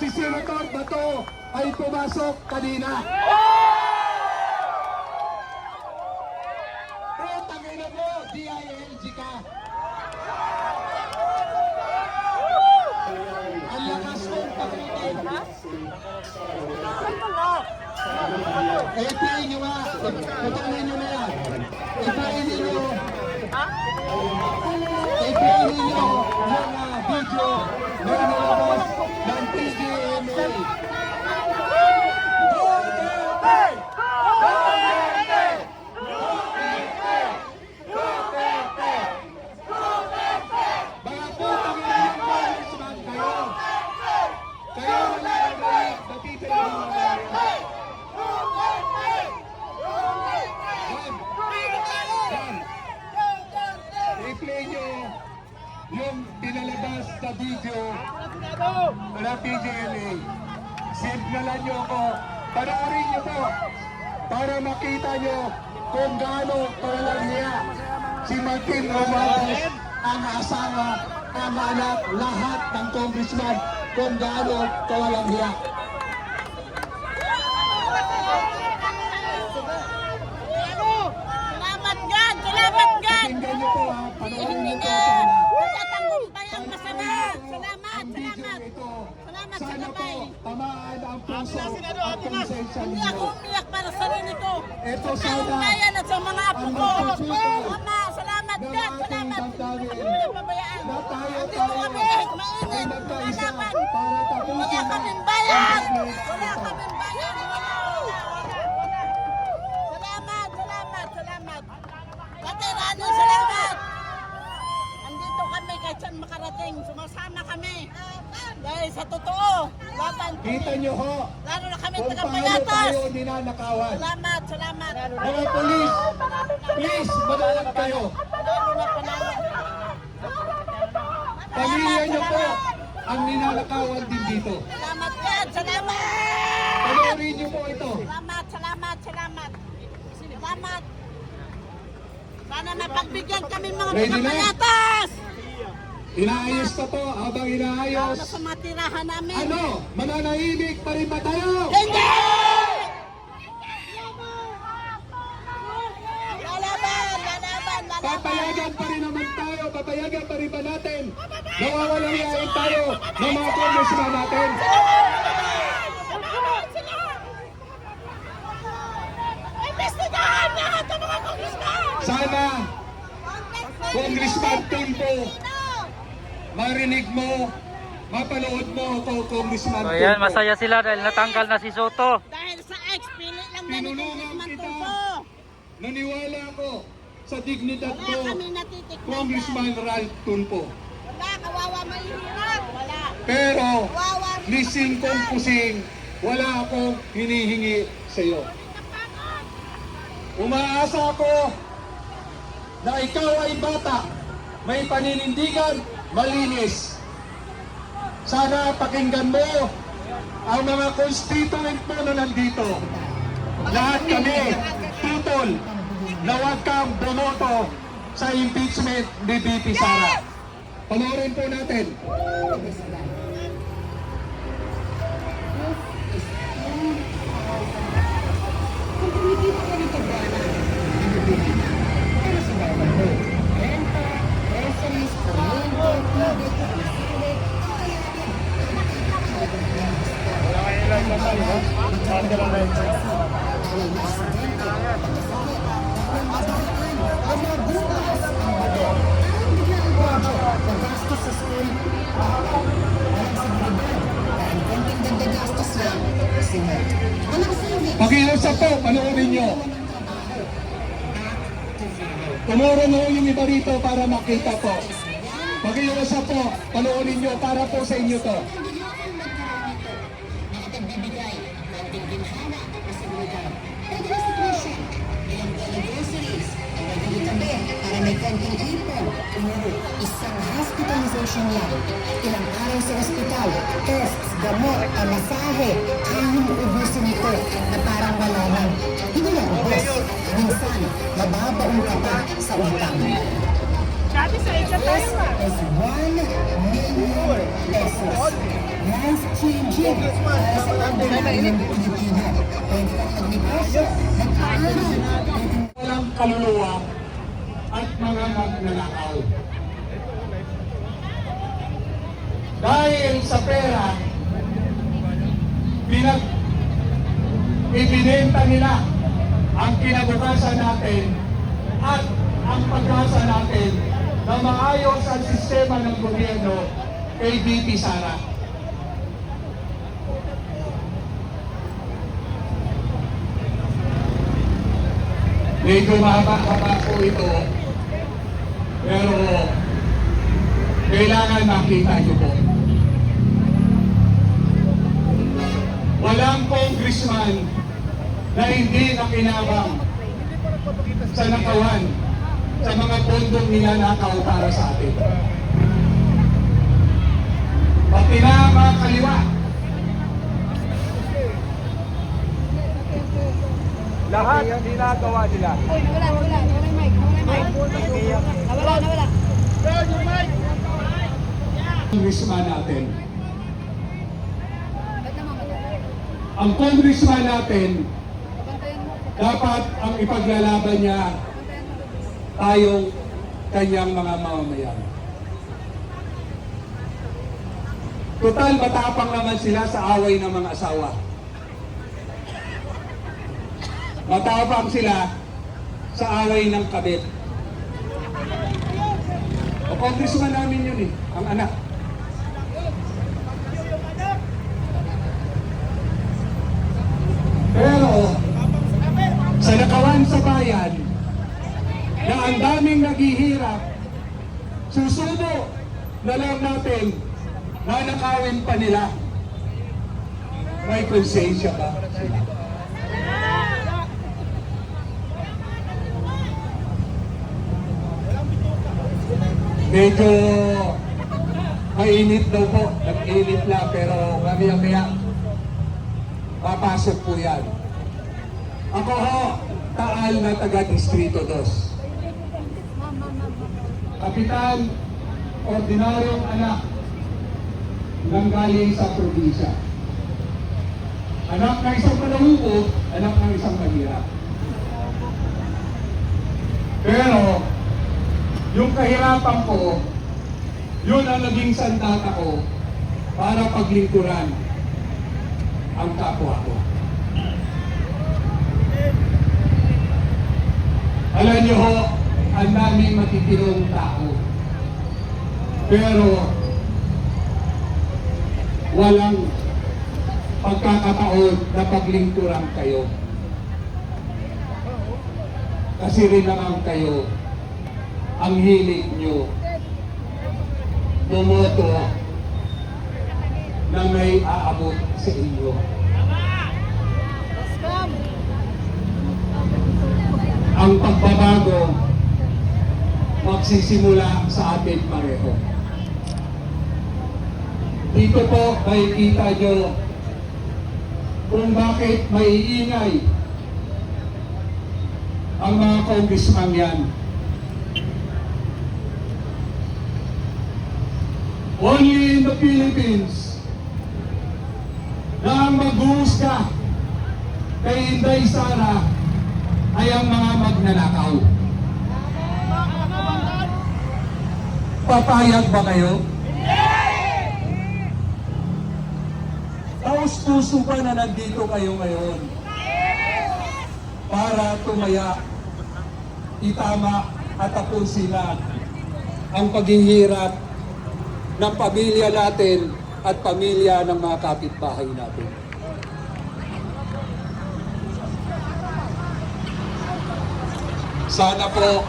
si Senator Bato ay pumasok kanina. Pero tangina mo, DILG ka. Ang lakas mong pakutin. Ipain nyo nga. Ipain nyo na yan. Ipain nyo. Ipain nyo yung video na nilabas ng PGMA. Mga putang ina yung congressman kayo. Kayo wala kayo natitira ng mga i-play nyo yung pinalabas na video na PGMA. Signalan nyo ako. Panoorin nyo po para makita nyo kung gaano kawalang hiya si Martin Romualdez, ang asawa, ang anak, lahat ng congressman, kung gaano kawalang hiya. Salamat God! Salamat God! Pakinggan nyo po ha, panoorin nyo po Hindi sana. matatagumpay ang masama. Salamat! Salamat! Salamat sa Sana po, gabay. tamaan ang puso at konsensya Hindi ninyo. ako umiyak para sa sarili ko. Ito Sa sana bayan at sa mga apo ang ko. magsusuko Ama, salamat ng God! ating Salamat! damdamin Hindi mo pabayaan. na Hindi tayo mo kami ay mainit. magkaisa Lalaban. para tapusin Wala na kaming ang bayan! konflikto Wala ito. kaming bayan! Salamat! Salamat! Salamat! Veterano, salamat! Andito kami kahit saan makarating. Sumasama kami. Dahil sa totoo, laban kami. Kita nyo ho Lalo na kami kung taga paano Payatas. tayo ninanakawan. Salamat, salamat. Mga polis, please, manood kayo. Lalo na panalo. Pamilya nyo po ang ninanakawan din dito. Salamat God, salamat! Panoorin nyo po ito. Salamat, salamat, salamat. Salamat. Sana mapagbigyan kami mga Ready taga na? Payatas. Inaayos pa po habang Lalo inaayos. na sa mga tirahan namin. Ano? Mananahimik pa rin ba tayo? Hindi! Lalaban, lalaban, lalaban. Papayagan pa rin naman tayo. Papayagan pa rin ba natin? Nawawalang yain tayo ng mga congressman natin. Investigahan lahat ng mga congressman! Sana, Congressman Tulfo, marinig mo, mapanood mo ako, Congressman So Tulfo. yan, masaya sila dahil natanggal na si Soto. Dahil sa ex, pili lang na ni Tinulungan Congressman kita. Tulfo. Naniwala ako sa dignidad Wala ko, kami natitikman. Congressman Ralph Tulfo. Wala, kawawa mahihirap. Wala. Pero, Kawawa. lising kong pusing, wala akong hinihingi sa iyo. Umaasa ako na ikaw ay bata, may paninindigan, malinis. Sana pakinggan mo ang mga constituent mo na nandito. Lahat kami, tutol, na huwag kang bumoto sa impeachment ni VP Sara. Panoorin po natin. Pakiusap po, panoorin nyo. Tumuro mo yung iba rito para makita po. Pakiusap po, panoorin nyo para po sa inyo to. Para may konting ipon, isang hospitalization lang, ilang araw sa ospital, tests, gamot, pamasahe, kayang ubusin ito na parang wala lang. Hindi lang ubos, minsan, mababaon ka pa sa utang. as 1 million pesos. Life-changing para sa pambayan ng Pilipino. Pwede kang magnegosyo, mag-aaral, Walang kaluluwa at mga magnanakaw. Dahil sa pera, ibinenta nila ang kinabukasan natin at ang pag-asa natin na maayos ang sistema ng gobyerno kay VP Sara. Medyo mahaba-haba po ito, pero kailangan makita nyo po. Walang congressman na hindi nakinabang sa nakawan sa mga pondong ninanakaw para sa atin. Pati na mga kaliwa. Lahat ginagawa nila. Nawala. Congressman natin. Ang congressman natin, dapat ang ipaglalaban niya tayong kanyang mga mamamayan. Total, matapang naman sila sa away ng mga asawa. Matapang sila sa away ng kabit. O congressman namin yun ang anak. Pero sa nakawan sa bayan na ang daming naghihirap, susubo na lang natin na nakawin pa nila. May konsensya ba sila? Medyo mainit daw po, nag-init lang, pero mamaya-maya papasok po yan. Ako ho, Taal na taga Distrito 2. Kapitan, ordinaryong anak ng galing sa probinsya. Anak ng isang malahubo, anak ng isang mahirap. Pero, yung kahirapan ko, yun ang naging sandata ko para paglingkuran ang kapwa ko. Alam niyo ho, ang daming matitirong tao. Pero walang pagkakataon na paglingkuran kayo. Kasi rin naman kayo, ang hilig nyo, bumoto na may aabot sa inyo. Ang pagbabago magsisimula sa atin pareho. Dito po makikita nyo kung bakit may iingay ang mga congressman yan. Only in the Philippines na ang mag-uusga kay Inday Sara ay ang mga magnanakaw. Papayag ba kayo? Taos-puso pa na nandito kayo ngayon para tumaya, itama at tapusin na ang paghihirap ng pamilya natin at pamilya ng mga kapitbahay natin. Sana po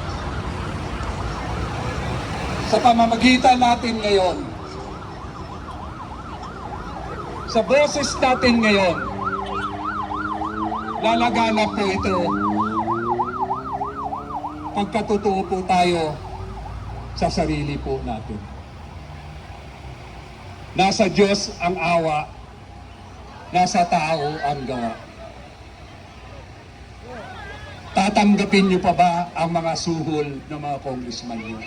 sa pamamagitan natin ngayon, sa boses natin ngayon, lalaganap po ito pagkatotoo po tayo sa sarili po natin. Nasa Diyos ang awa, nasa tao ang gawa. Tatanggapin niyo pa ba ang mga suhol ng mga congressman niyo?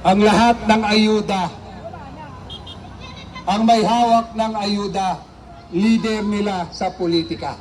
ang lahat ng ayuda, ang may hawak ng ayuda, leader nila sa politika.